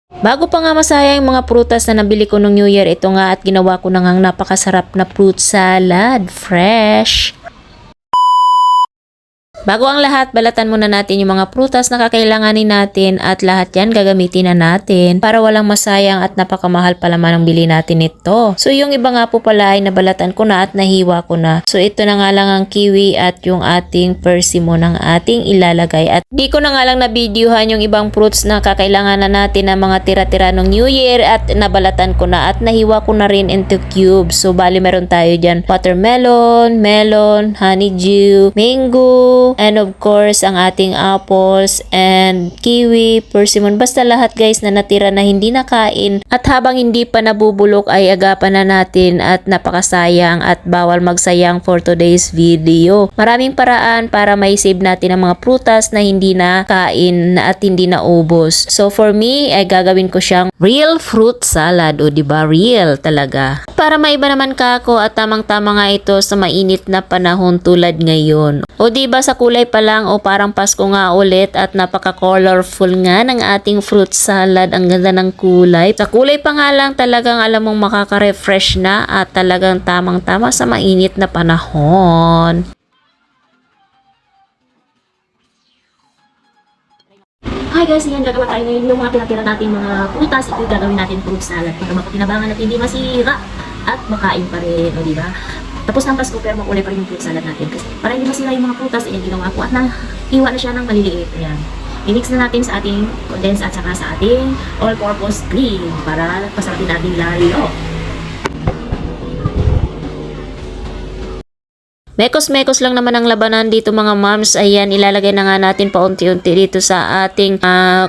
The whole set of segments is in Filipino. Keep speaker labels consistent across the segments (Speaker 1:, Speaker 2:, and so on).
Speaker 1: Bago pa nga masayang yung mga prutas na nabili ko nung New Year, ito nga at ginawa ko na ngang napakasarap na fruit salad. Fresh! Bago ang lahat, balatan muna natin yung mga prutas na kakailanganin natin at lahat yan gagamitin na natin para walang masayang at napakamahal pa naman ang bili natin ito. So yung iba nga po pala ay nabalatan ko na at nahiwa ko na. So ito na nga lang ang kiwi at yung ating persimmon ang ating ilalagay. At di ko na nga lang na-videohan yung ibang fruits na kakailanganan natin na mga tira-tira ng New Year at nabalatan ko na at nahiwa ko na rin into cubes. So bali meron tayo dyan watermelon, melon, honeydew, mango, and of course, ang ating apples and kiwi, persimmon. Basta lahat guys na natira na hindi nakain. At habang hindi pa nabubulok ay agapan na natin at napakasayang at bawal magsayang for today's video. Maraming paraan para may-save natin ang mga prutas na hindi na kain at hindi na ubos. So for me, ay gagawin ko siyang real fruit salad. O diba? Real talaga. Para maiba naman ka ako at tamang-tama nga ito sa mainit na panahon tulad ngayon. O diba sa kulay pa lang o parang Pasko nga ulit at napaka-colorful nga ng ating fruit salad. Ang ganda ng kulay. Sa kulay pa nga lang talagang alam mong makaka-refresh na at talagang tamang-tama sa mainit na panahon.
Speaker 2: Hi guys, yan gagawa tayo ngayon yung mga tinatira natin mga prutas. Ito yung gagawin natin fruit salad para makatinabangan at hindi masira at makain pa rin, o diba? Tapos ng Pasko pero makulay pa rin yung fruit salad natin kasi para hindi masira yung mga prutas, ayan ginawa ko at nahiwa na siya ng maliliit. Ayan. I-mix na natin sa ating condensed at saka sa ating all-purpose cream para pasarapin natin lalo.
Speaker 1: Mekos-mekos lang naman ang labanan dito mga moms. Ayan, ilalagay na nga natin paunti-unti dito sa ating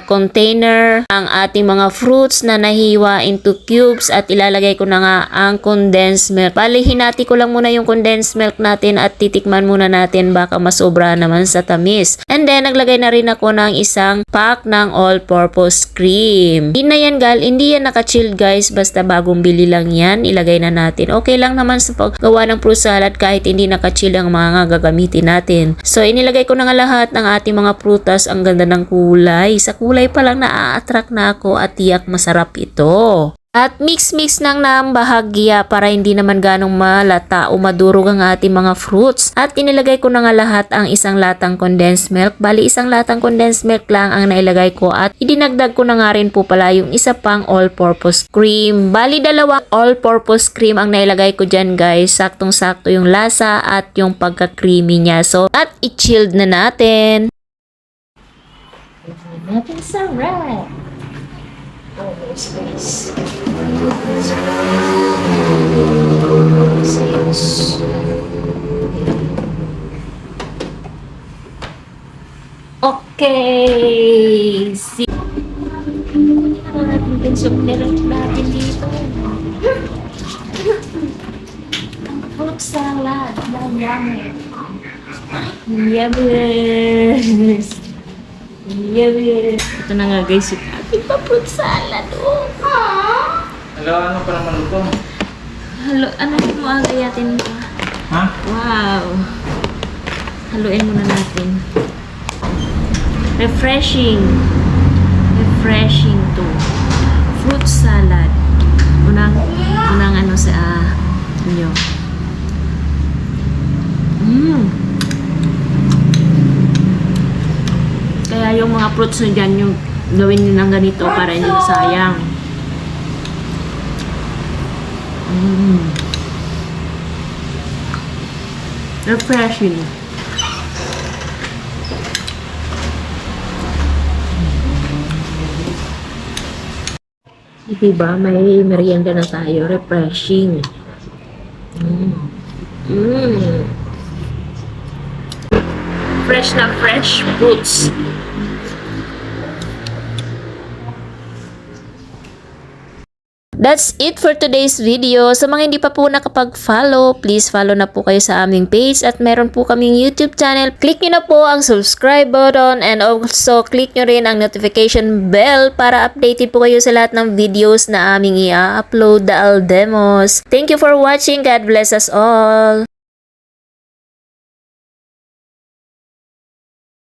Speaker 1: container ang ating mga fruits na nahiwa into cubes at ilalagay ko na nga ang condensed milk. Bali, hinati ko lang muna yung condensed milk natin at titikman muna natin baka masobra naman sa tamis. And then, naglagay na rin ako ng isang pack ng all-purpose cream. Hindi na yan hindi yan naka-chilled guys. Basta bagong bili lang yan, ilagay na natin. Okay lang naman sa paggawa ng fruit salad kahit hindi naka-chilled ang mga gagamitin natin. So, inilagay ko na nga lahat ng ating mga prutas. Ang ganda ng kulay. Sa kulay pa lang na-attract na ako at tiyak masarap ito. At mix-mix nang bahagya para hindi naman ganong malata o madurog ang ating mga fruits. At inilagay ko na nga lahat ang isang latang condensed milk. Bali, isang latang condensed milk lang ang nailagay ko at idinagdag ko na nga rin po pala yung isa pang all-purpose cream. Bali, dalawang all-purpose cream ang nailagay ko dyan guys. Saktong-sakto yung lasa at yung pagka-creamy niya. So, at i-chilled na natin.
Speaker 2: Natin sa red. Oh, space. Okay. Kunin na natin din souvenir natin dito. Ang fruit salad. Yummy. Yummy. Yummy. Ito na nga guys yung ating pa-fruit salad. Oh.
Speaker 3: Hello, ano pa naman ito?
Speaker 2: Halo, ano mo agayatin ito?
Speaker 3: Ha?
Speaker 2: Wow. Haluin muna natin. Refreshing. Refreshing to. Fruit salad. Unang ano sa inyo. Kaya yung mga fruits na dyan, yung gawin nyo ng ganito para hindi sayang. Refreshing. Diba? May merienda na tayo. Refreshing. Fresh na fresh fruits.
Speaker 1: That's it for today's video. Sa mga hindi pa po nakapag-follow, please follow na po kayo sa aming page at meron po kaming YouTube channel. Click nyo na po ang subscribe button and also click nyo rin ang notification bell para updated po kayo sa lahat ng videos na aming i-upload, the Aldemos. Thank you for watching. God bless us all.